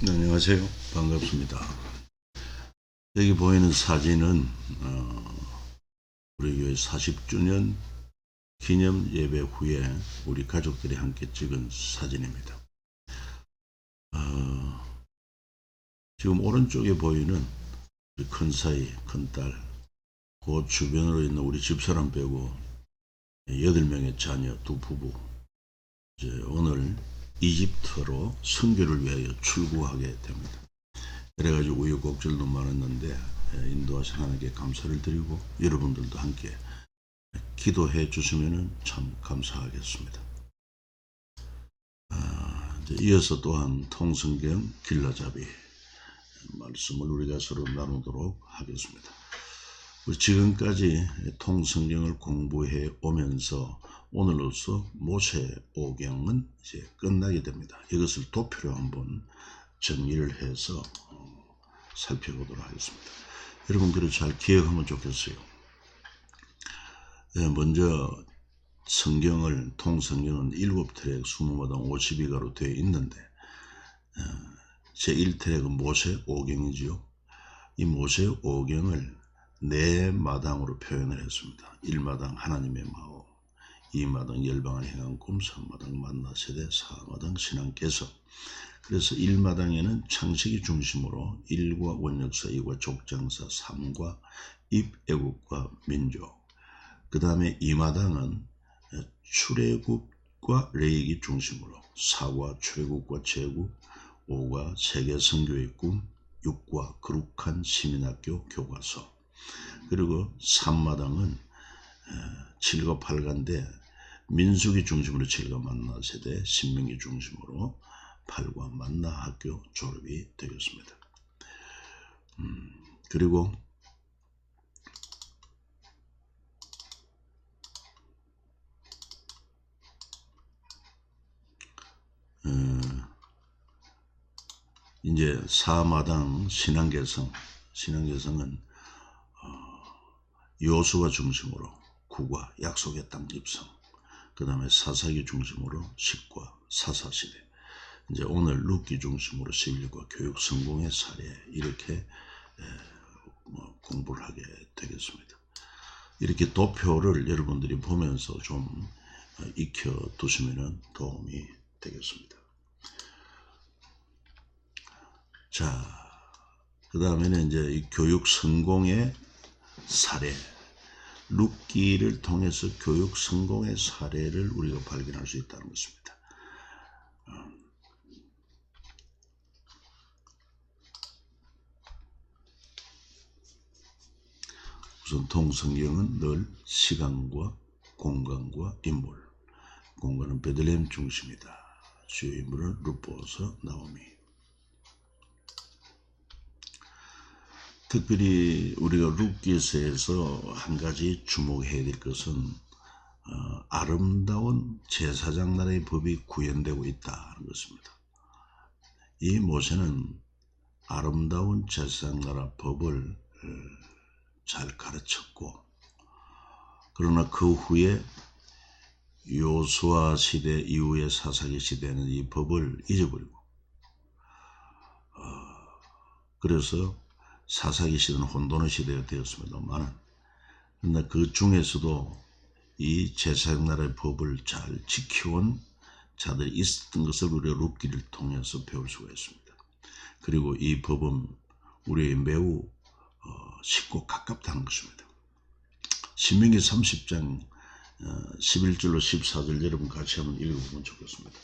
네, 안녕하세요. 반갑습니다. 여기 보이는 사진은 우리 교회 40주년 기념 예배 후에 우리 가족들이 함께 찍은 사진입니다. 지금 오른쪽에 보이는 우리 큰사이, 큰딸, 그 주변으로 있는 우리 집사람 빼고 8명의 자녀 두 부부, 이제 오늘 이집트로 선교를 위하여 출국하게 됩니다. 그래가지고 우여곡절도 많았는데 인도하신 하나님께 감사를 드리고 여러분들도 함께 기도해 주시면 참 감사하겠습니다. 이제 이어서 또한 통성경 길라잡이 말씀을 우리가 서로 나누도록 하겠습니다. 우리 지금까지 통성경을 공부해 오면서 오늘로서 모세오경은 이제 끝나게 됩니다. 이것을 도표로 한번 정리를 해서 살펴보도록 하겠습니다. 여러분 그걸 잘 기억하면 좋겠어요. 먼저 성경을 통성경은 7트랙 20마당 52가로 되어 있는데 제1트랙은 모세오경이지요. 이 모세오경을 4마당으로 표현을 했습니다. 1마당 하나님의 마음, 2마당 열방을 행한 꿈, 3마당 만나세대, 4마당 신앙개석. 그래서 1마당에는 창세기 중심으로 1과 원역사, 2과 족장사, 3과 입애국과 민족. 그 다음에 2마당은 출애굽과 레위기 중심으로 4과 출애굽과 제국, 5가 세계 선교의 꿈, 6과 거룩한 시민학교 교과서. 그리고 3마당은 7과 8가인데 민수기 중심으로 7과 만나세대, 신명기 중심으로 8과 만나학교 졸업이 되겠습니다. 그리고 이제 4마당 신앙개성은 요수와 중심으로 9과 약속의 땅 입성, 그 다음에 사사기 중심으로 10과 사사시대, 이제 오늘 룻기 중심으로 11과 교육 성공의 사례, 이렇게 공부를 하게 되겠습니다. 이렇게 도표를 여러분들이 보면서 좀 익혀 두시면 도움이 되겠습니다. 자, 그 다음에는 이제 이 교육 성공의 사례, 룻기를 통해서 교육 성공의 사례를 우리가 발견할 수 있다는 것입니다. 우선 통성경은 늘 시간과 공간과 인물, 공간은 베들레헴 중심이다. 주요 인물은 룻보서, 나오미. 특별히 우리가 룻기서에서 한 가지 주목해야 될 것은 아름다운 제사장 나라의 법이 구현되고 있다는 것입니다. 이 모세는 아름다운 제사장 나라 법을 잘 가르쳤고, 그러나 그 후에 요수아 시대 이후의 사사기 시대는 이 법을 잊어버리고, 그래서 사사기 시대는 혼돈의 시대가 되었습니다만, 그러나 그 중에서도 이 제사장 나라의 법을 잘 지켜온 자들이 있었던 것을 우리가 룻기를 통해서 배울 수가 있습니다. 그리고 이 법은 우리의 매우 쉽고 가깝다는 것입니다. 신명기 30장 11절로 14절 여러분 같이 한번 읽어보면 좋겠습니다.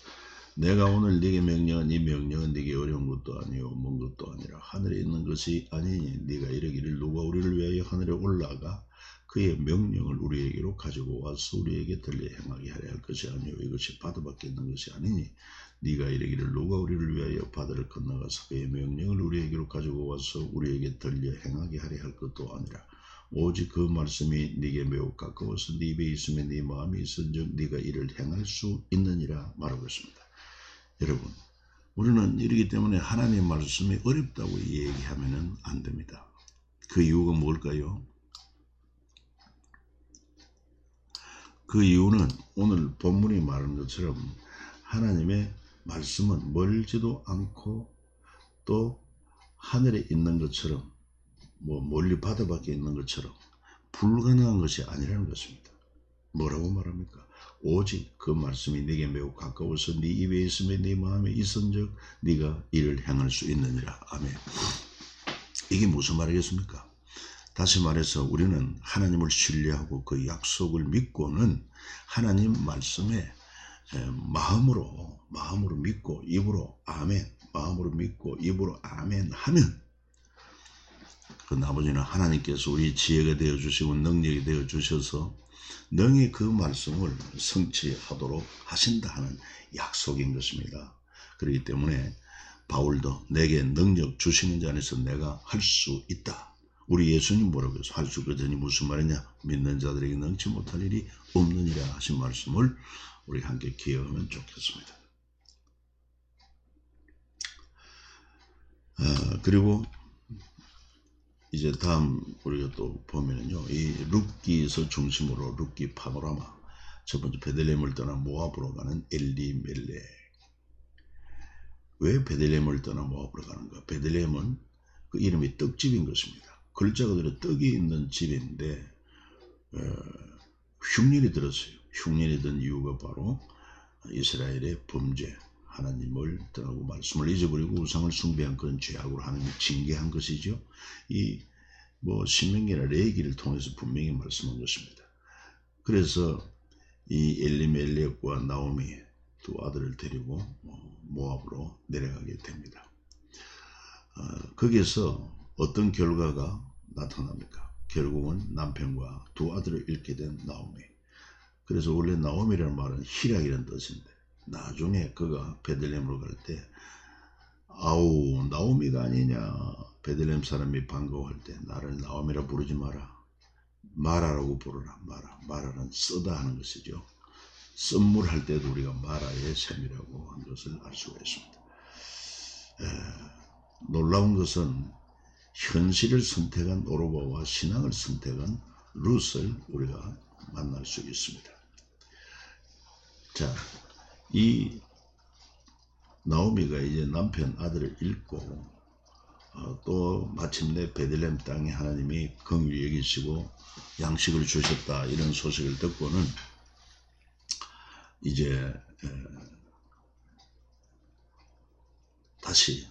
내가 오늘 네게 명령한 이 명령은 네게 어려운 것도 아니요 먼 것도 아니라 하늘에 있는 것이 아니니 네가 이르기를 누가 우리를 위하여 하늘에 올라가 그의 명령을 우리에게로 가지고 와서 우리에게 들려 행하게 하려 할 것이 아니요 이것이 바다 밖에 있는 것이 아니니 네가 이르기를 누가 우리를 위하여 바다를 건너가서 그의 명령을 우리에게로 가지고 와서 우리에게 들려 행하게 하려 할 것도 아니라 오직 그 말씀이 네게 매우 가까워서 네 입에 있으면 네 마음이 있은즉 네가 이를 행할 수 있느니라 말하고 있습니다. 여러분, 우리는 이러기 때문에 하나님의 말씀이 어렵다고 얘기하면 안 됩니다. 그 이유가 뭘까요? 그 이유는 오늘 본문이 말하는 것처럼 하나님의 말씀은 멀지도 않고 또 하늘에 있는 것처럼 뭐 멀리 바다 밖에 있는 것처럼 불가능한 것이 아니라는 것입니다. 뭐라고 말합니까? 오직 그 말씀이 네게 매우 가까워서 네 입에 있으며 네 마음에 있은즉 네가 이를 행할 수 있느니라. 아멘. 이게 무슨 말이겠습니까? 다시 말해서 우리는 하나님을 신뢰하고 그 약속을 믿고는 하나님 말씀에 마음으로 믿고 입으로 아멘, 마음으로 믿고 입으로 아멘 하면 그 나머지는 하나님께서 우리 지혜가 되어주시고 능력이 되어주셔서 능히 그 말씀을 성취하도록 하신다 하는 약속인 것입니다. 그렇기 때문에 바울도 내게 능력 주시는 자 안에서 내가 할 수 있다. 우리 예수님 뭐라고 해서 할 수 있거든요. 무슨 말이냐? 믿는 자들에게 능치 못할 일이 없느니라 하신 말씀을 우리 함께 기억하면 좋겠습니다. 그리고 이제 다음 우리가 또 보면은요, 이 룻기서 중심으로 룻기 파노라마, 첫 번째 베들레헴을 떠나 모압으로 가는 엘리멜렉. 왜 베들레헴을 떠나 모압으로 가는가? 베들레헴은 그 이름이 떡집인 것입니다. 글자가 그대로 떡이 있는 집인데 흉년이 들었어요. 흉년이 든 이유가 바로 이스라엘의 범죄, 하나님을 떠나고 말씀을 잊어버리고 우상을 숭배한 그런 죄악으로 하나님이 징계한 것이죠. 이 신명기나 레위기를 통해서 분명히 말씀한 것입니다. 그래서 이 엘리멜렉과 나오미 두 아들을 데리고 모압으로 내려가게 됩니다. 거기에서 어떤 결과가 나타납니까? 결국은 남편과 두 아들을 잃게 된 나오미. 그래서 원래 나오미라는 말은 희락이라는 뜻인데 나중에 그가 베들레헴으로 갈 때 아우 나오미가 아니냐, 베들레헴 사람이 반가워할 때 나를 나오미라 부르지 마라, 마라라고 부르라. 마라는 쓰다 하는 것이죠. 썸물할 때도 우리가 마라의 셈이라고 한 것을 알 수가 있습니다. 놀라운 것은 현실을 선택한 오르바와 신앙을 선택한 룻을 우리가 만날 수 있습니다. 자, 이 나오미가 이제 남편 아들을 잃고 또 마침내 베들레헴 땅에 하나님이 긍휼히 여기시고 양식을 주셨다 이런 소식을 듣고는 이제 다시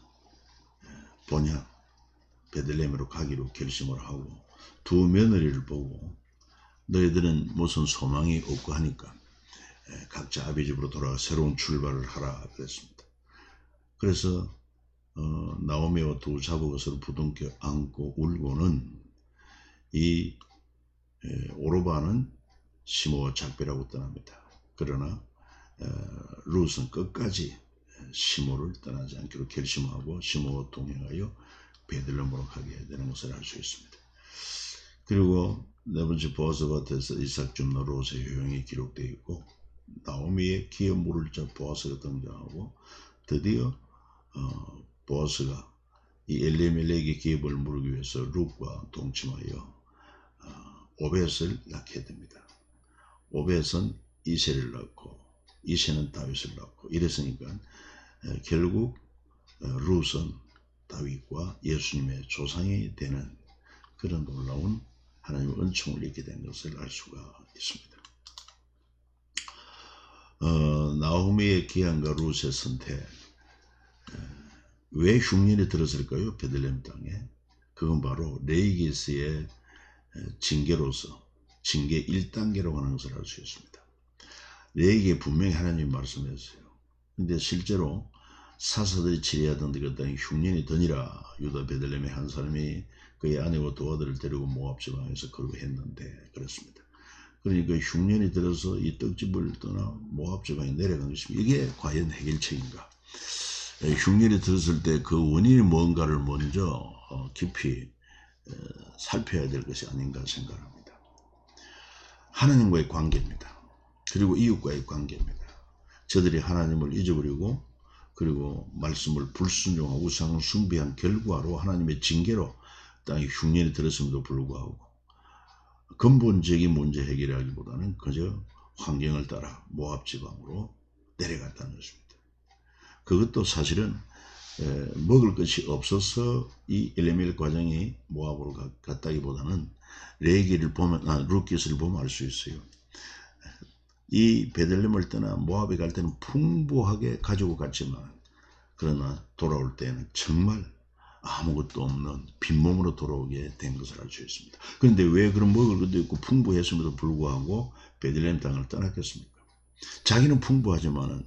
본향 베들레헴으로 가기로 결심을 하고 두 며느리를 보고 너희들은 무슨 소망이 없고 하니까 각자 아비 집으로 돌아가 새로운 출발을 하라 그랬습니다. 그래서 나오미와 두 자복것을 부둥켜 안고 울고는 이 오르바는 시므와 작별하고 떠납니다. 그러나 룻은 끝까지 시므를 떠나지 않기로 결심하고 시므와 동행하여 베들레헴으로 가게 되는 것을 알 수 있습니다. 그리고 네 번째 보아스밭에서 이삭 줍는 룻의 효용이 기록되어 있고 나오미의 기업 물을 자 보아스가 등장하고 드디어 보아스가 이 엘리멜렉의 기업을 물기 위해서 룻과 동침하여 오벳을 낳게 됩니다. 오벳은 이새를 낳고 이새는 다윗을 낳고 이랬으니까 결국 룻은 다윗과 예수님의 조상이 되는 그런 놀라운 하나님의 은총을 입게 된 것을 알 수가 있습니다. 나오미의 기한과 룻의 선택, 왜 흉년이 들었을까요? 베들레헴 땅에. 그건 바로 레위기스의 징계로서 징계 1단계로 가는 것을 알 수 있습니다. 레위기에 분명히 하나님이 말씀했어요. 근데 실제로 사사들이 치리하던 그 땅에 흉년이 드니라 유다 베들레헴의 한 사람이 그의 아내와 두 아들을 데리고 모압 지방에서 거류했는데 그렇습니다. 그러니까 흉년이 들어서 이 떡집을 떠나 모압 지방에 내려간 것입니다. 이게 과연 해결책인가? 흉년이 들었을 때 그 원인이 뭔가를 먼저 깊이 살펴야 될 것이 아닌가 생각합니다. 하나님과의 관계입니다. 그리고 이웃과의 관계입니다. 저들이 하나님을 잊어버리고 그리고 말씀을 불순종하고 우상을 숭배한 결과로 하나님의 징계로 땅에 흉년이 들었음에도 불구하고 근본적인 문제 해결하기보다는 그저 환경을 따라 모압 지방으로 내려갔다는 것입니다. 그것도 사실은 먹을 것이 없어서 이 엘레멜 과정이 모압으로 갔다기보다는 레기를 보면 룻기스를 보면 알 수 있어요. 이 베들레헴을 떠나 모압에 갈 때는 풍부하게 가지고 갔지만 그러나 돌아올 때는 정말 아무것도 없는 빈몸으로 돌아오게 된 것을 알 수 있습니다. 그런데 왜 그런 먹을 것도 있고 풍부했음에도 불구하고 베들레헴 땅을 떠났겠습니까? 자기는 풍부하지만은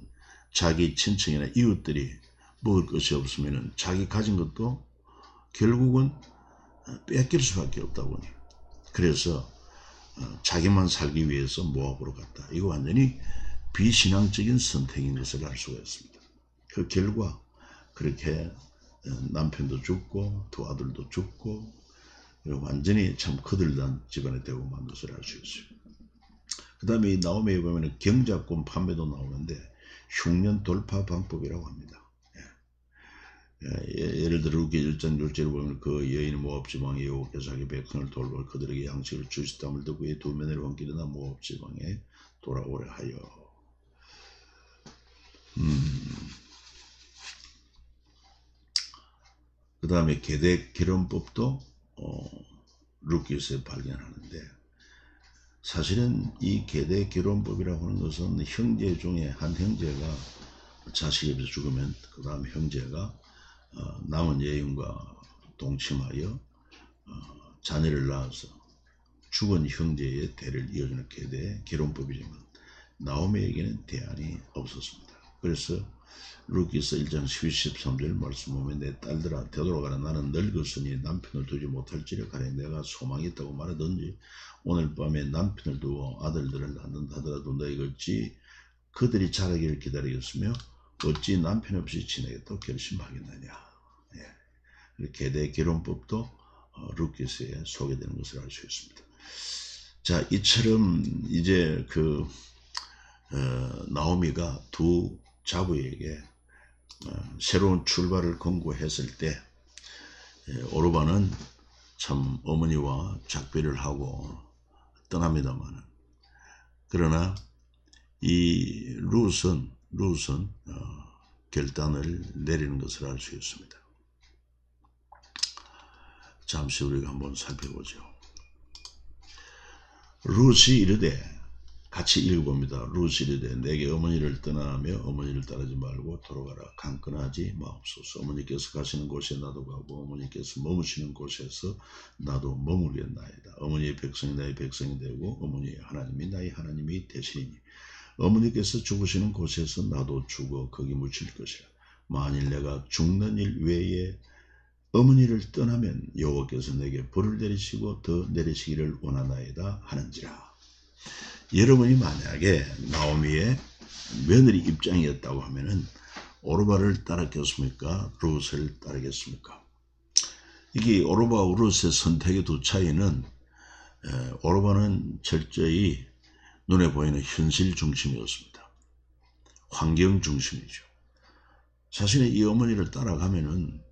자기 친척이나 이웃들이 먹을 것이 없으면은 자기 가진 것도 결국은 뺏길 수밖에 없다 보니 그래서 자기만 살기 위해서 모압으로 갔다. 이거 완전히 비신앙적인 선택인 것을 알 수가 있습니다. 그 결과 그렇게 남편도 죽고 두 아들도 죽고 완전히 참 거들단 집안이 되고 만 것을 알 수 있어요. 그 다음에 이 나오미에 보면 경작권 판매도 나오는데 흉년 돌파 방법이라고 합니다. 예를 들어 루기 1장 6절을 보면 그 여인은 모압 지방에 여호와께서 자기 백성을 돌보고 그들에게 양식을 주시다을 듣고 이 두 면을 원길 일어나 모압 지방에 돌아오려 하여. 그 다음에 계대 결혼법도 룻기스에 발견하는데 사실은 이 계대 결혼법이라고 하는 것은 형제 중에 한 형제가 자식이 없어 죽으면 그 다음 형제가 남은 여인과 동침하여 자녀를 낳아서 죽은 형제의 대를 이어주는 계대 결혼법이지만 나오미에게는 대안이 없었습니다. 그래서 룻기서 1장 13절 말씀 보면 내 딸들아 되돌아가라 나는 늙었으니 남편을 두지 못할지라 가래 내가 소망이 있다고 말하든지 오늘 밤에 남편을 두고 아들들을 낳는다 하더라도 너희가 어찌 그들이 자라기를 기다리겠으며 어찌 남편 없이 지내겠다고 결심하겠느냐. 계대 결혼법도 룻기서에 소개되는 것을 알 수 있습니다. 자, 이처럼 이제 그 나오미가 두 자부에게 새로운 출발을 권고했을 때 오르바는 참 어머니와 작별을 하고 떠납니다만 그러나 이 룻은 결단을 내리는 것을 알 수 있습니다. 잠시 우리가 한번 살펴보죠. 룻이 이르되 같이 읽어봅니다. 룻이 이르되 내게 어머니를 떠나며 어머니를 따르지 말고 돌아가라. 강건하지 마옵소서. 어머니께서 가시는 곳에 나도 가고 어머니께서 머무시는 곳에서 나도 머물겠나이다. 어머니의 백성이 나의 백성이 되고 어머니의 하나님이 나의 하나님이 되시니 어머니께서 죽으시는 곳에서 나도 죽어 거기 묻힐 것이라. 만일 내가 죽는 일 외에 어머니를 떠나면 여호와께서 내게 벌을 내리시고 더 내리시기를 원하나이다 하는지라. 여러분이 만약에 나오미의 며느리 입장이었다고 하면은 오르바를 따르겠습니까? 룻을 따르겠습니까? 이게 오르바와 룻의 선택의 두 차이는 오르바는 철저히 눈에 보이는 현실 중심이었습니다. 환경 중심이죠. 자신의 이 어머니를 따라가면은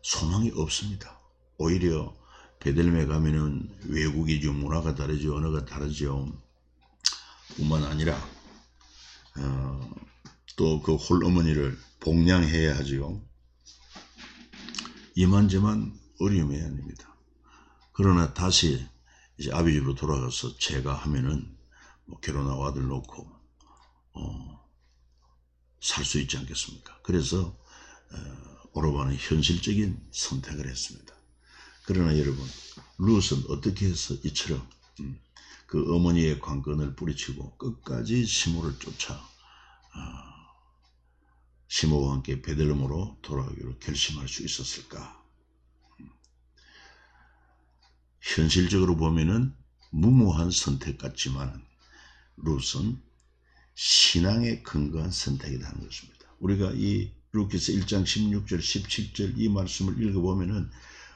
소망이 없습니다. 오히려 베들레헴에 가면은 외국이죠. 문화가 다르죠. 언어가 다르죠. 뿐만 아니라 또 그 홀어머니를 복양해야 하지요. 이만저만 어려움이 아닙니다. 그러나 다시 이제 아비 집으로 돌아가서 제가 하면은 뭐 결혼하고 아들 놓고 살 수 있지 않겠습니까? 그래서 오르바는 현실적인 선택을 했습니다. 그러나 여러분 룻은 어떻게 해서 이처럼 그 어머니의 관건을 뿌리치고 끝까지 시므를 쫓아 시므와 함께 베들레헴으로 돌아가기로 결심할 수 있었을까? 현실적으로 보면은 무모한 선택 같지만 룻은 신앙에 근거한 선택이라는 것입니다. 우리가 이 룻기서 1장 16절 17절 이 말씀을 읽어보면은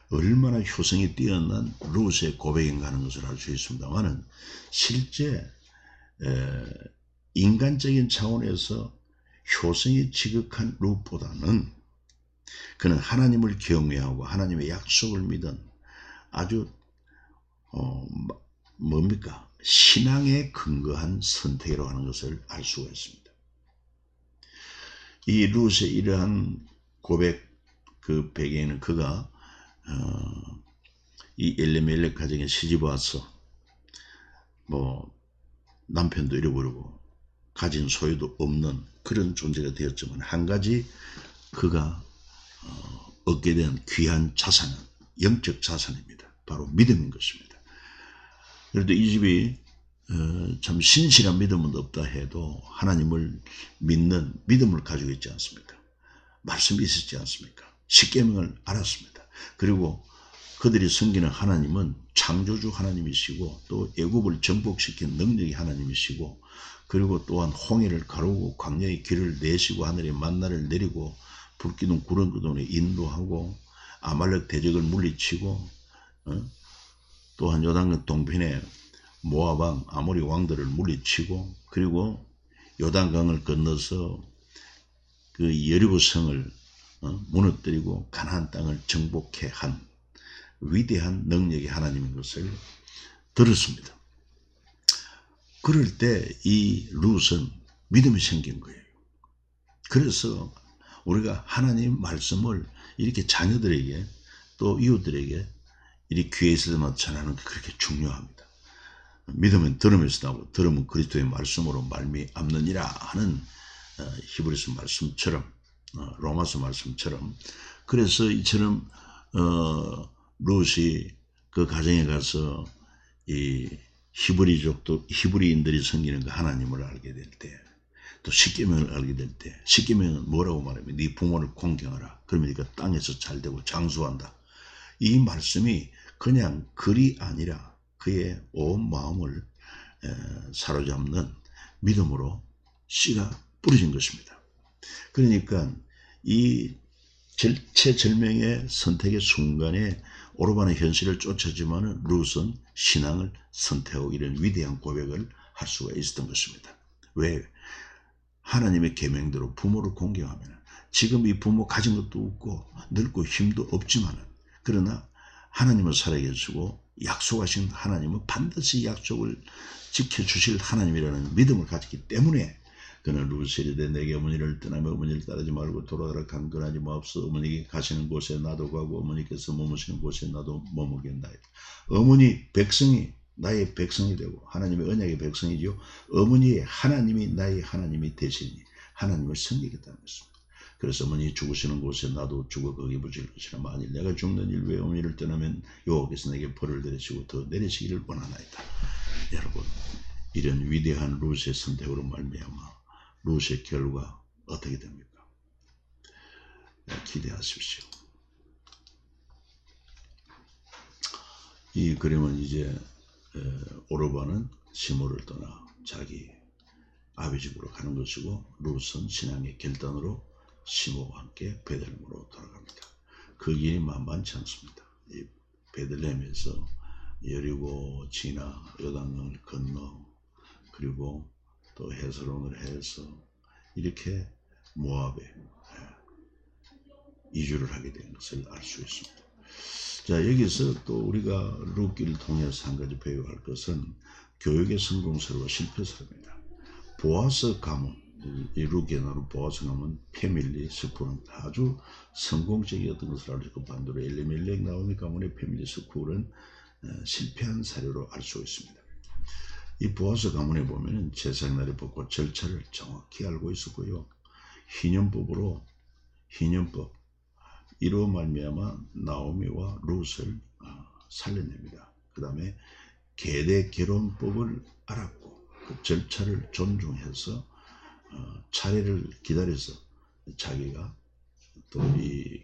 얼마나 효성이 뛰어난 룻의 고백인가 하는 것을 알 수 있습니다만은 실제 인간적인 차원에서 효성이 지극한 룻보다는 그는 하나님을 경외하고 하나님의 약속을 믿은 아주 뭡니까? 신앙에 근거한 선택이라고 하는 것을 알 수가 있습니다. 이 룻의 이러한 고백 그 배경에는 그가 이 엘리멜렉 가정에 시집 와서 뭐 남편도 잃어버리고 가진 소유도 없는 그런 존재가 되었지만 한 가지 그가 얻게 된 귀한 자산은 영적 자산입니다. 바로 믿음인 것입니다. 그래도 이 집이 참 신실한 믿음은 없다 해도 하나님을 믿는 믿음을 가지고 있지 않습니까? 말씀이 있었지 않습니까? 십계명을 알았습니다. 그리고 그들이 섬기는 하나님은 창조주 하나님이시고 또 애굽을 정복시킨 능력이 하나님이시고 그리고 또한 홍해를 가르고 광야의 길을 내시고 하늘에 만나를 내리고 불기둥 구름기둥에 인도하고 아말렉 대적을 물리치고 또한 요단강 동편에 모압 왕 아모리 왕들을 물리치고 그리고 요단강을 건너서 그 여리고 성을 무너뜨리고 가나안 땅을 정복해 한 위대한 능력의 하나님인 것을 들었습니다. 그럴 때 이 룻은 믿음이 생긴 거예요. 그래서 우리가 하나님 말씀을 이렇게 자녀들에게 또 이웃들에게 이렇게 귀에 있을 때마다 전하는 게 그렇게 중요합니다. 믿음은 들음에서 나오고 들음은 그리스도의 말씀으로 말미암느니라 하는 히브리서 말씀처럼 로마서 말씀처럼 그래서 이처럼 룻이 그 가정에 가서 이 히브리족도 히브리인들이 섬기는 그 하나님을 알게 될 때 또 십계명을 알게 될 때 십계명은 뭐라고 말하면 네 부모를 공경하라. 그러면 네가 땅에서 잘되고 장수한다. 이 말씀이 그냥 글이 아니라 그의 온 마음을 사로잡는 믿음으로 씨가 뿌려진 것입니다. 그러니까 이 절체절명의 선택의 순간에 오르반의 현실을 쫓았지만 룻은 신앙을 선택하고 이런 위대한 고백을 할 수가 있었던 것입니다. 왜? 하나님의 계명대로 부모를 공경하면 지금 이 부모 가진 것도 없고 늙고 힘도 없지만 그러나 하나님은 살아계시고 약속하신 하나님은 반드시 약속을 지켜주실 하나님이라는 믿음을 가졌기 때문에 그는 룻이 이르되 내게 어머니를 떠나며 어머니를 따르지 말고 돌아가라 강건하지 마옵소서. 어머니께 가시는 곳에 나도 가고 어머니께서 머무시는 곳에 나도 머무겠나이다. 어머니 백성이 나의 백성이 되고 하나님의 언약의 백성이죠. 어머니의 하나님이 나의 하나님이 되시니 하나님을 섬기겠다는 것입니다. 그래서 어머니 죽으시는 곳에 나도 죽어 거기 묻을 것이라. 만일 내가 죽는 일 외에 어머니를 떠나면 여호와께서 내게 벌을 내리시고 더 내리시기를 원하나이다. 여러분 이런 위대한 룻의 선택으로 말미암아 룻의 결과 어떻게 됩니까? 기대하십시오. 이 그림은 이제 오르반은 시므를 떠나 자기 아비 집으로 가는 것이고 룻은 신앙의 결단으로 시므와 함께 베들레헴으로 돌아갑니다. 그 길이 만만치 않습니다. 이 베들레헴에서 여리고 지나 요단강을 건너 그리고 또 헤스론을 해서 이렇게 모압에 이주를 하게 된 것을 알 수 있습니다. 자, 여기서 또 우리가 룻기를 통해서 한 가지 배워야 할 것은 교육의 성공설과 실패설입니다. 보아스 가문, 이 룻기에 나오는 보아스 가문 패밀리 스쿨은 아주 성공적이었던 것을 알 수 있고 반대로 엘리멜렉 나오는 가문의 패밀리 스쿨은 실패한 사례로 알 수 있습니다. 이 보아스 가문에 보면은 제사장날의 법과 절차를 정확히 알고 있었고요. 희년법 이로 말미암아 나오미와 룻을 살려냅니다. 그 다음에 계대 결혼법을 알았고 그 절차를 존중해서 차례를 기다려서 자기가 또 이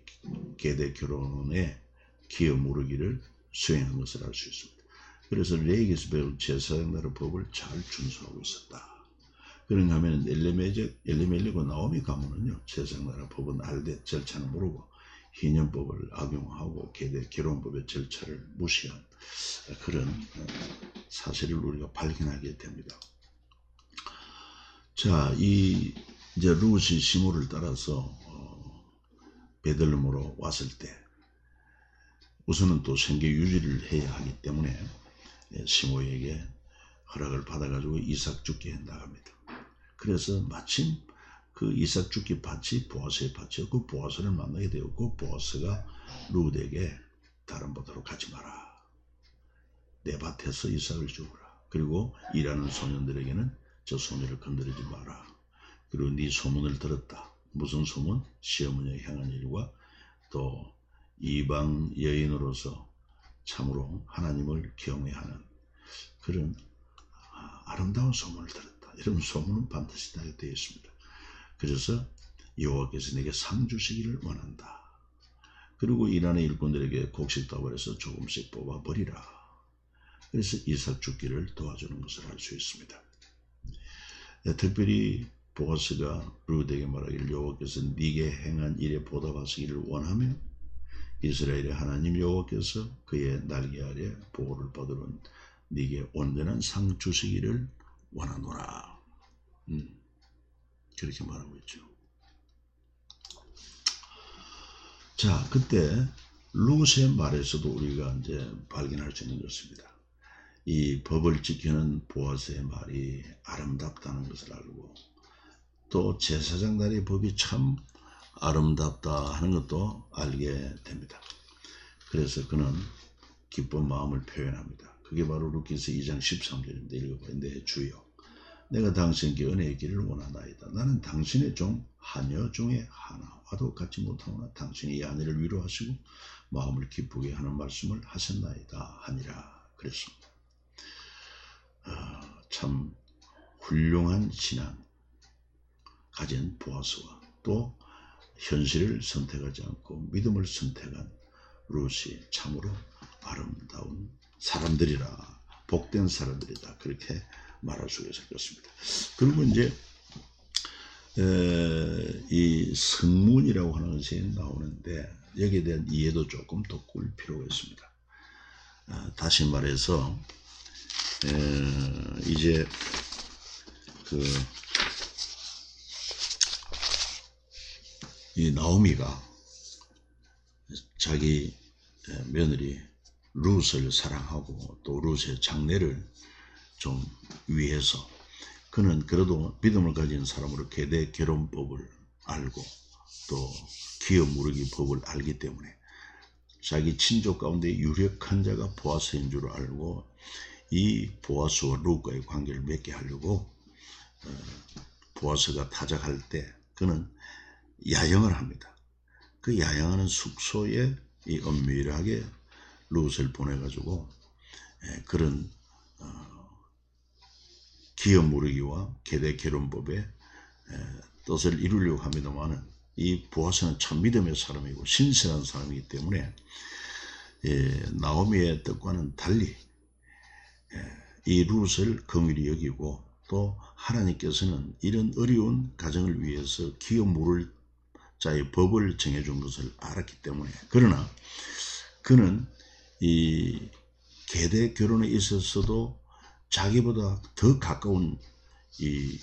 계대 결혼에 기어 무르기를 수행한 것을 알 수 있습니다. 그래서 레위기에서 배운 제사장날의 법을 잘 준수하고 있었다. 그런가 하면 엘리멜렉과 나오미 가문은요 제사장날의 법은 알되 절차는 모르고 희년법을 악용하고 계대 결혼법의 절차를 무시한 그런 사실을 우리가 발견하게 됩니다. 자, 이제 룻이 시므를 따라서 베들레헴으로 왔을 때 우선은 또 생계 유지를 해야 하기 때문에 시므에게 허락을 받아가지고 이삭 죽게 나갑니다. 그래서 마침 그 이삭 죽기 밭이 보아스의 밭이었고 보아스를 만나게 되었고 보아스가 룻에게 다른 보다로 가지 마라. 내 밭에서 이삭을 주어라. 그리고 일하는 소년들에게는 저 소녀를 건드리지 마라. 그리고 네 소문을 들었다. 무슨 소문? 시어머니에 향한 일과 또 이방 여인으로서 참으로 하나님을 경외하는 그런 아름다운 소문을 들었다. 이런 소문은 반드시 나게 되어 있습니다. 그래서 여호와께서 내게 상 주시기를 원한다. 그리고 일하는 일꾼들에게 곡식답을 해서 조금씩 뽑아버리라. 그래서 이삭 죽기를 도와주는 것을 알 수 있습니다. 특별히 보아스가 룻에게 말하기를 여호와께서 네게 행한 일에 보답하시기를 원하며 이스라엘의 하나님 여호와께서 그의 날개 아래 보호를 받으러 네게 온전한 상 주시기를 원하노라. 그렇게 말하고 있죠. 자, 그때 룻의 말에서도 우리가 이제 발견할 수 있는 것입니다. 이 법을 지키는 보아스의 말이 아름답다는 것을 알고 또 제사장날의 법이 참 아름답다 하는 것도 알게 됩니다. 그래서 그는 기쁜 마음을 표현합니다. 그게 바로 룻기서 2장 13절인데 읽어봐요. 내 주여 내가 당신께 은혜 있기를 원하나이다. 나는 당신의 종 하녀 중에 하나와도 같지 못하오나 당신이 이 아내를 위로하시고 마음을 기쁘게 하는 말씀을 하셨나이다 하니라 그랬습니다. 참 훌륭한 신앙 가진 보아스와 또 현실을 선택하지 않고 믿음을 선택한 룻이 참으로 아름다운 사람들이라 복된 사람들이다 그렇게 말할 수가 있을 것입니다. 그리고 이제 이 성문이라고 하는 것이 나오는데 여기에 대한 이해도 조금 돋굴 필요가 있습니다. 다시 말해서 이제 이 나오미가 자기 며느리 룻을 사랑하고 또 룻의 장래를 좀 위해서 그는 그래도 믿음을 가진 사람으로 계대 결혼법을 알고 또 기업 무르기 법을 알기 때문에 자기 친족 가운데 유력한 자가 보아스인 줄 알고 이 보아스와 룻과의 관계를 맺게 하려고 보아스가 타작할 때 그는 야영을 합니다. 그 야영하는 숙소에 이 은밀하게 룻을 보내가지고 그런 기업 무르기와 계대 결혼법의 뜻을 이루려고 합니다만은 이 보아스는 참 믿음의 사람이고 신실한 사람이기 때문에 나오미의 뜻과는 달리 이 룻을 긍휼히 여기고 또 하나님께서는 이런 어려운 가정을 위해서 기업 물을 자의 법을 정해준 것을 알았기 때문에 그러나 그는 이 계대 결혼에 있어서도 자기보다 더 가까운 이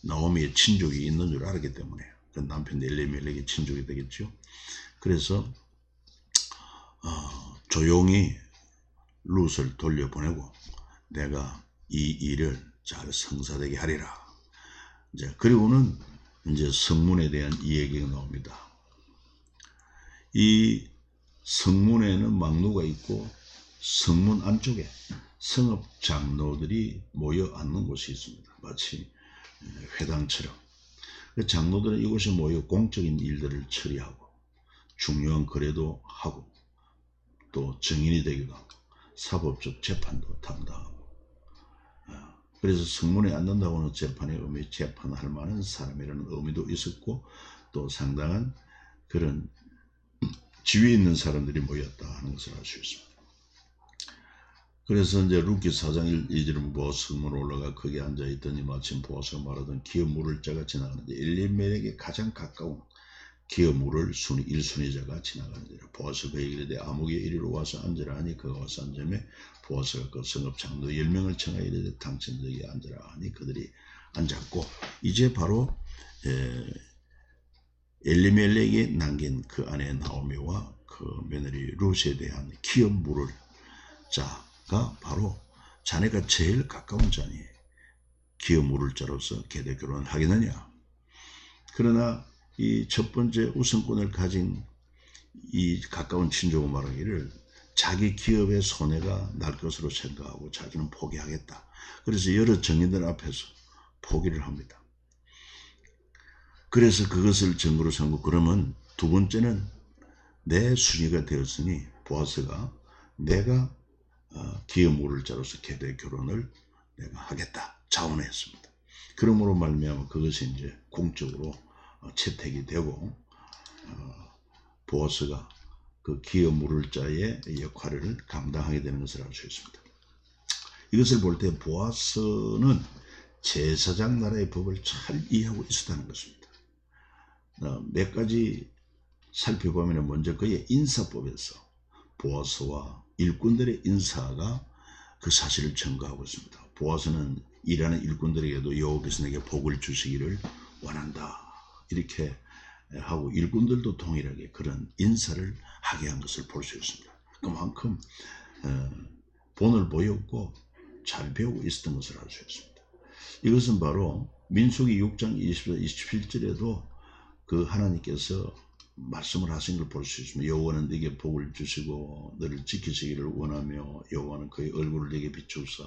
나오미의 친족이 있는 줄 알았기 때문에 그 남편 엘리멜렉의 친족이 되겠죠. 그래서 조용히 룻을 돌려보내고 내가 이 일을 잘 성사되게 하리라. 이제 그리고는 이제 성문에 대한 이야기가 나옵니다. 이 성문에는 망루가 있고 성문 안쪽에 성읍 장로들이 모여 앉는 곳이 있습니다. 마치 회당처럼. 그 장로들은 이곳에 모여 공적인 일들을 처리하고 중요한 거래도 하고 또 증인이 되기도 하고 사법적 재판도 담당하고 그래서 성문에 앉는다고 하는 재판의 의미, 재판할 만한 사람이라는 의미도 있었고 또 상당한 그런 지위에 있는 사람들이 모였다 하는 것을 알 수 있습니다. 그래서 이제 룻기 4장 1절은 보아스문으로 올라가 거기에 앉아있더니 마침 보아스가 말하던 기업 물을 자가 지나가는데 엘리멜렉에 가장 가까운 기업 물을 1순위자가 지나가는지라. 보아스가 그에게 이르되 아무개 이리로 와서 앉으라 하니 그가 와서 앉으며 보아스가 그 성읍 장로 10명을 청하여 이르되 당신 저기 앉으라 하니 그들이 앉았고 이제 바로 엘리멜렉이 남긴 그 아내 나오미와 그 며느리 룻에 대한 기업 물을 자가 바로 자네가 제일 가까운 자니 기업 물을 자로서 계대 결혼을 하겠느냐. 그러나 이 첫 번째 우선권을 가진 이 가까운 친족은 말하기를 자기 기업의 손해가 날 것으로 생각하고 자기는 포기하겠다. 그래서 여러 정인들 앞에서 포기를 합니다. 그래서 그것을 증거로 삼고, 그러면 두 번째는 내 순위가 되었으니 보아스가 내가 기업 물을 자로서 계대 결혼을 내가 하겠다 자원했습니다. 그러므로 말미암아 그것이 이제 공적으로 채택이 되고 보아스가 그 기업 물을 자의 역할을 감당하게 되는 것을 알 수 있습니다. 이것을 볼 때 보아스는 제사장 나라의 법을 잘 이해하고 있었다는 것입니다. 몇 가지 살펴보면 먼저 그의 인사법에서 보아스와 일꾼들의 인사가 그 사실을 증거하고 있습니다. 보아스는 일하는 일꾼들에게도 여호와께서 내게 복을 주시기를 원한다 이렇게 하고 일꾼들도 동일하게 그런 인사를 하게 한 것을 볼 수 있습니다. 그만큼 본을 보였고 잘 배우고 있었던 것을 알 수 있습니다. 이것은 바로 민수기 6장 27절에도 그 하나님께서 말씀을 하신 걸 볼 수 있습니다. 여호와는 네게 복을 주시고 너를 지키시기를 원하며 여호와는 그의 얼굴을 네게 비추사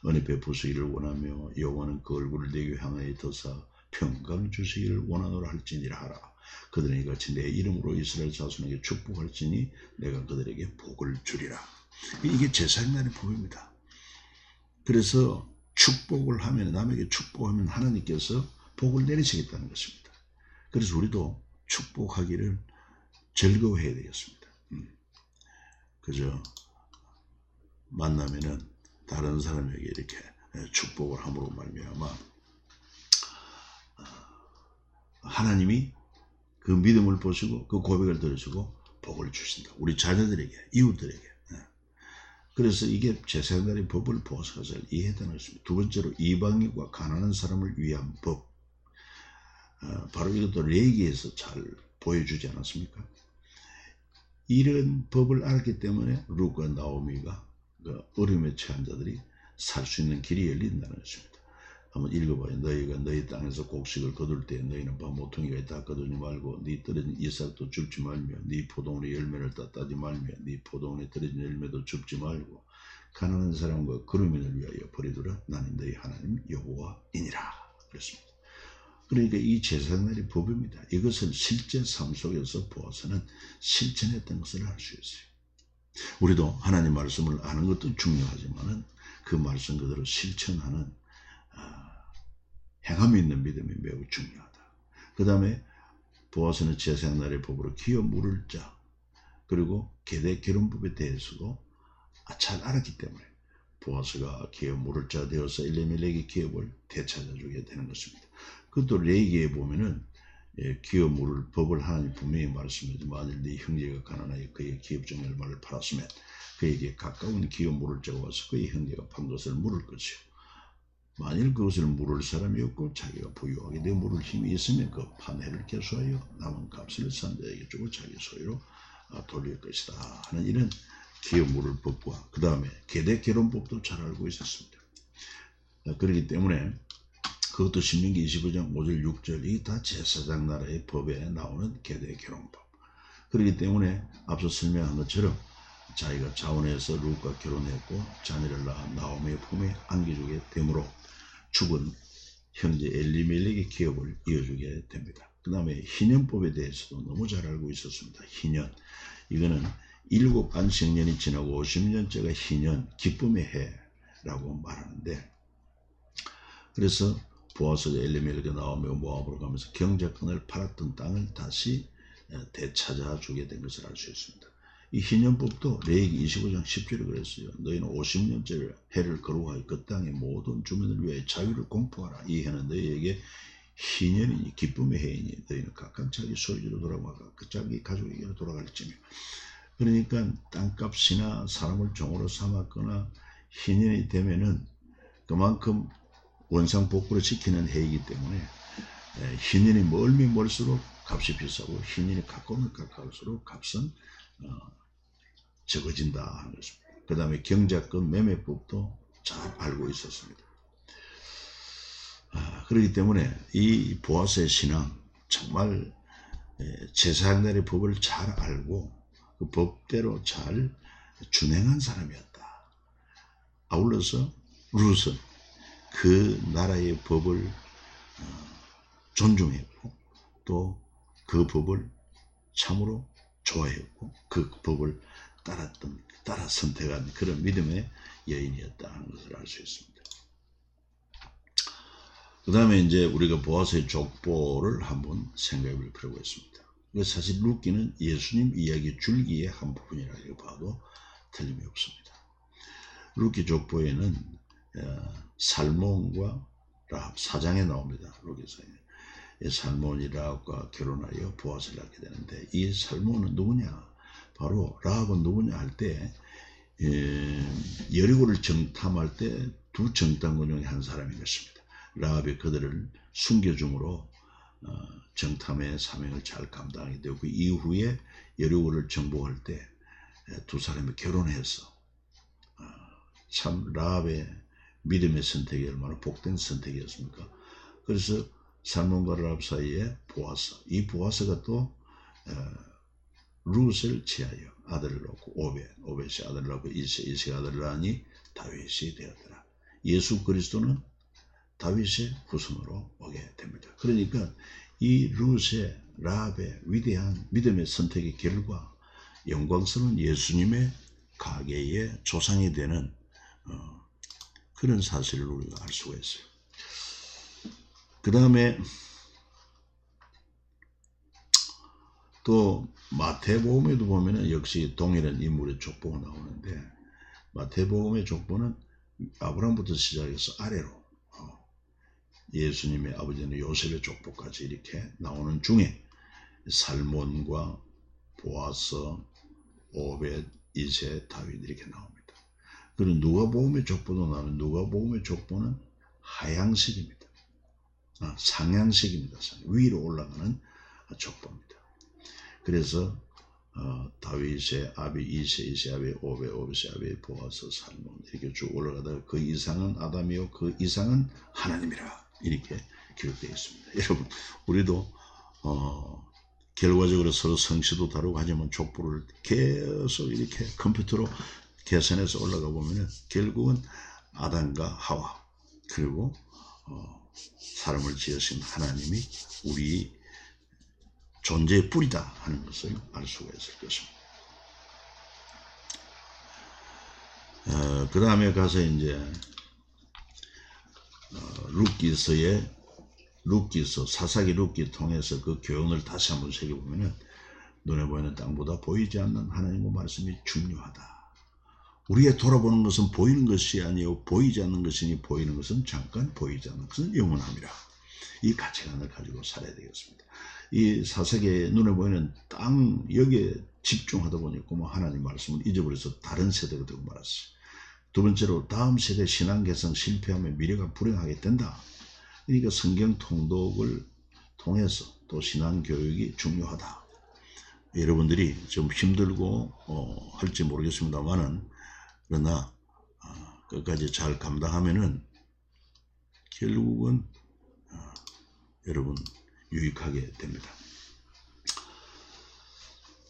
은혜 베푸시기를 원하며 여호와는 그 얼굴을 네게 향하여 드사 평강을 주시기를 원하노라 할지니라 하라. 그들은 이같이 내 이름으로 이스라엘 자손에게 축복할지니 내가 그들에게 복을 주리라. 이게 제사장날의 법입니다. 그래서 축복을 하면, 남에게 축복하면 하나님께서 복을 내리시겠다는 것입니다. 그래서 우리도 축복하기를 즐거워해야 되겠습니다. 그저 만나면은 다른 사람에게 이렇게 축복을 함으로 말미암아 하나님이 그 믿음을 보시고 그 고백을 들으시고 복을 주신다. 우리 자녀들에게, 이웃들에게. 그래서 이게 제사장날의 법을 보아서 잘 이해했다는 것입니다. 두 번째로 이방인과 가난한 사람을 위한 법. 바로 이것도 레위기에서 잘 보여주지 않았습니까? 이런 법을 알기 때문에 룻과 나오미가 그 어려움에 처한 자들이 살 수 있는 길이 열린다는 것입니다. 한번 읽어봐요. 너희가 너희 땅에서 곡식을 거둘 때 너희는 모퉁이가 있다 거두지 말고 네 떨어진 이삭도 줍지 말며 네 포도원의 열매를 따지 말며 네 포도원에 떨어진 열매도 줍지 말고 가난한 사람과 거루민을 위하여 버리두라. 나는 너희 하나님 여호와이니라. 그렇습니다. 그러니까 이 제사장날의 법입니다. 이것을 실제 삶 속에서 보아서는 실천했던 것을 알 수 있어요. 우리도 하나님 말씀을 아는 것도 중요하지만 그 말씀 그대로 실천하는 행함이 있는 믿음이 매우 중요하다. 그 다음에 보아서는 제사장날의 법으로 기업 물을 자 그리고 계대 결혼법에 대해서도 잘 알았기 때문에 보아스가 기업 물을 자 되어서 엘리멜렉의 기업을 되찾아주게 되는 것입니다. 그것도 레위기에 보면은 기업 물을 법을 하나님 분명히 말씀해서 만일 네 형제가 가난하여 그의 기업 중의 얼마를 팔았으면 그에게 가까운 기업 물을 자가 와서 그의 형제가 판 것을 물을 것이요. 만일 그것을 물을 사람이 없고 자기가 부유하게 내 물을 힘이 있으면 그 판회를 개수하여 남은 값을 산 자에게 주고 자기 소유로 돌릴 것이다 하는 이런 기업 물을 법과 그 다음에 계대 결혼법도 잘 알고 있었습니다. 그렇기 때문에 그것도 신명기 25장 5절 6절 이게 다 제사장 나라의 법에 나오는 계대 결혼법. 그렇기 때문에 앞서 설명한 것처럼 자기가 자원해서 룻과 결혼했고 자녀를 낳아 나오미의 품에 안겨주게 되므로 죽은 형제 엘리멜렉의 기업을 이어주게 됩니다. 그 다음에 희년법에 대해서도 너무 잘 알고 있었습니다. 희년 이거는 7 안식년이 지나고 50년째가 희년 기쁨의 해라고 말하는데 그래서 보아스가 엘리멜렉에 나오며 모압으로 가면서 경작권을 팔았던 땅을 다시 되찾아 주게 된 것을 알 수 있습니다. 이 희년법도 레위기 25장 10절에 그랬어요. 너희는 50년째 해를 거룩하여 그 땅의 모든 주민을 위하여 자유를 공포하라. 이 해는 너희에게 희년이니 기쁨의 해이니 너희는 각각 자기 소유지로 돌아가고 자기 가족에게로 돌아갈지며. 그러니까 땅값이나 사람을 종으로 삼았거나 희년이 되면은 그만큼 원상복구를 시키는 해이기 때문에 희년이 멀면 멀수록 값이 비싸고 희년이 가까우면 가까울수록 값은 적어진다 하는 것입니다. 그 다음에 경작권 매매법도 잘 알고 있었습니다. 그렇기 때문에 이 보아스의 신앙 정말 제사장들의 법을 잘 알고 그 법대로 잘 준행한 사람이었다. 아울러서 룻은 그 나라의 법을 존중했고 또 그 법을 참으로 좋아했고 그 법을 따라 선택한 그런 믿음의 여인이었다는 것을 알 수 있습니다. 그 다음에 이제 우리가 보아스의 족보를 한번 생각해 볼 필요가 있습니다. 사실 룻기는 예수님 이야기 줄기의 한 부분이라고 봐도 틀림이 없습니다. 룻기 족보에는 살몬과 라합 사장에 나옵니다. 룻기서에 살몬이 라합과 결혼하여 보아스를 낳게 되는데 이 살몬은 누구냐? 바로 라합은 누구냐 할 때 여리고를 정탐할 때 두 정탐꾼 중에 한 사람인 것입니다. 라합이 그들을 숨겨줌으로 정탐의 사명을 잘 감당하게 되고 그 이후에 여리고를 정복할 때 두 사람이 결혼해서 참 라합의 믿음의 선택이 얼마나 복된 선택이었습니까? 그래서 살몬과 라합 사이에 보아스, 이 보아스가 또 룻을 취하여 아들을 낳고 오벳이 아들을 낳고 이세가 아들을 낳으니 다윗이 되었더라. 예수 그리스도는 다윗의 후손으로 오게 됩니다. 그러니까 이 룻의 라합의 위대한 믿음의 선택의 결과 영광스러운 예수님의 가계의 조상이 되는 그런 사실을 우리가 알 수가 있어요. 그 다음에 또 마태복음에도 보면은 역시 동일한 인물의 족보가 나오는데 마태복음의 족보는 아브라함부터 시작해서 아래로 예수님의 아버지는 요셉의 족보까지 이렇게 나오는 중에 살몬과 보아스, 오벳, 이세, 다윗 이렇게 나옵니다. 그리고 누가복음의 족보도 나오는 누가복음의 족보는 하향식입니다. 상향식입니다. 위로 올라가는 족보입니다. 그래서 다윗의 아비 이세 아비 오벳 오벳의 아비 보아스 살몬 이렇게 쭉 올라가다가 그 이상은 아담이요 그 이상은 하나님이라 이렇게 기록되어 있습니다. 여러분 우리도 결과적으로 서로 성씨도 다르고 하지만 족보를 계속 이렇게 컴퓨터로 계산해서 올라가 보면은 결국은 아담과 하와 그리고 사람을 지으신 하나님이 우리 존재의 뿌리다 하는 것을 알 수가 있을 것입니다. 그 다음에 가서 이제 룻기서 사사기 룻기 통해서 그 교훈을 다시 한번 새겨보면은 눈에 보이는 땅보다 보이지 않는 하나님의 말씀이 중요하다. 우리가 돌아보는 것은 보이는 것이 아니요 보이지 않는 것이니 보이는 것은 잠깐 보이지 않는 것은 영원함이라. 이 가치관을 가지고 살아야 되겠습니다. 이 사세계에 눈에 보이는 땅 여기에 집중하다 보니까 하나님 말씀을 잊어버려서 다른 세대가 되고 말았어요. 두 번째로 다음 세대 신앙 개선 실패하면 미래가 불행하게 된다. 그러니까 성경 통독을 통해서 또 신앙 교육이 중요하다. 여러분들이 좀 힘들고 할지 모르겠습니다만은 그러나 끝까지 잘 감당하면은 결국은 여러분 유익하게 됩니다.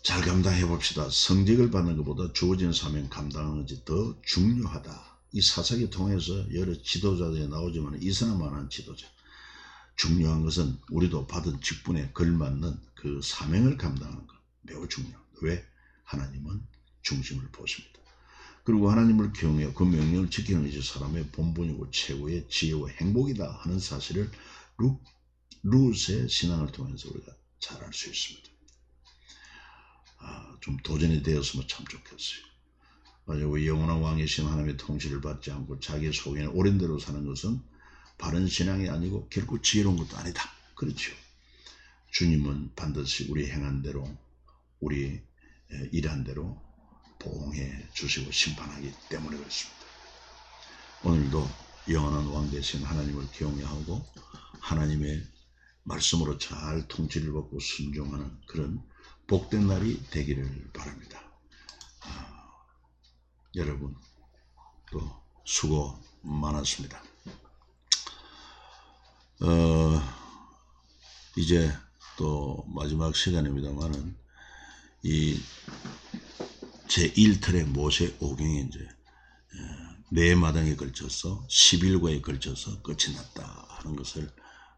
잘 감당해 봅시다. 성적을 받는 것보다 주어진 사명 감당하는 것이 더 중요하다. 이 사사기 통해서 여러 지도자들이 나오지만 이사나만한 지도자. 중요한 것은 우리도 받은 직분에 걸맞는 그 사명을 감당하는 것. 매우 중요합니다. 왜? 하나님은 중심을 보십니다. 그리고 하나님을 경외하고 그 명령을 지키는 것이 사람의 본분이고 최고의 지혜와 행복이다 하는 사실을 룻의 신앙을 통해서 우리가 잘 알 수 있습니다. 좀 도전이 되었으면 참 좋겠어요. 맞아요. 영원한 왕이신 하나님의 통치를 받지 않고 자기 속에는 옳은 대로 사는 것은 바른 신앙이 아니고 결코 지혜로운 것도 아니다. 그렇죠. 주님은 반드시 우리 행한 대로 우리 일한 대로 보응해 주시고 심판하기 때문에 그렇습니다. 오늘도 영원한 왕 되신 하나님을 경외하고 하나님의 말씀으로 잘 통치를 받고 순종하는 그런 복된 날이 되기를 바랍니다. 여러분 또 수고 많았습니다. 이제 또 마지막 시간입니다만은 이 제1틀의 모세 오경이 이제 네 마당에 걸쳐서 11과에 걸쳐서 끝이 났다 하는 것을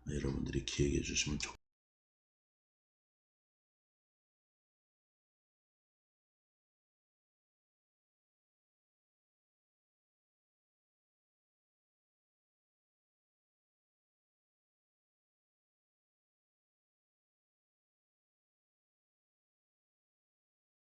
여러분들이 기억해 주시면 좋겠습니다.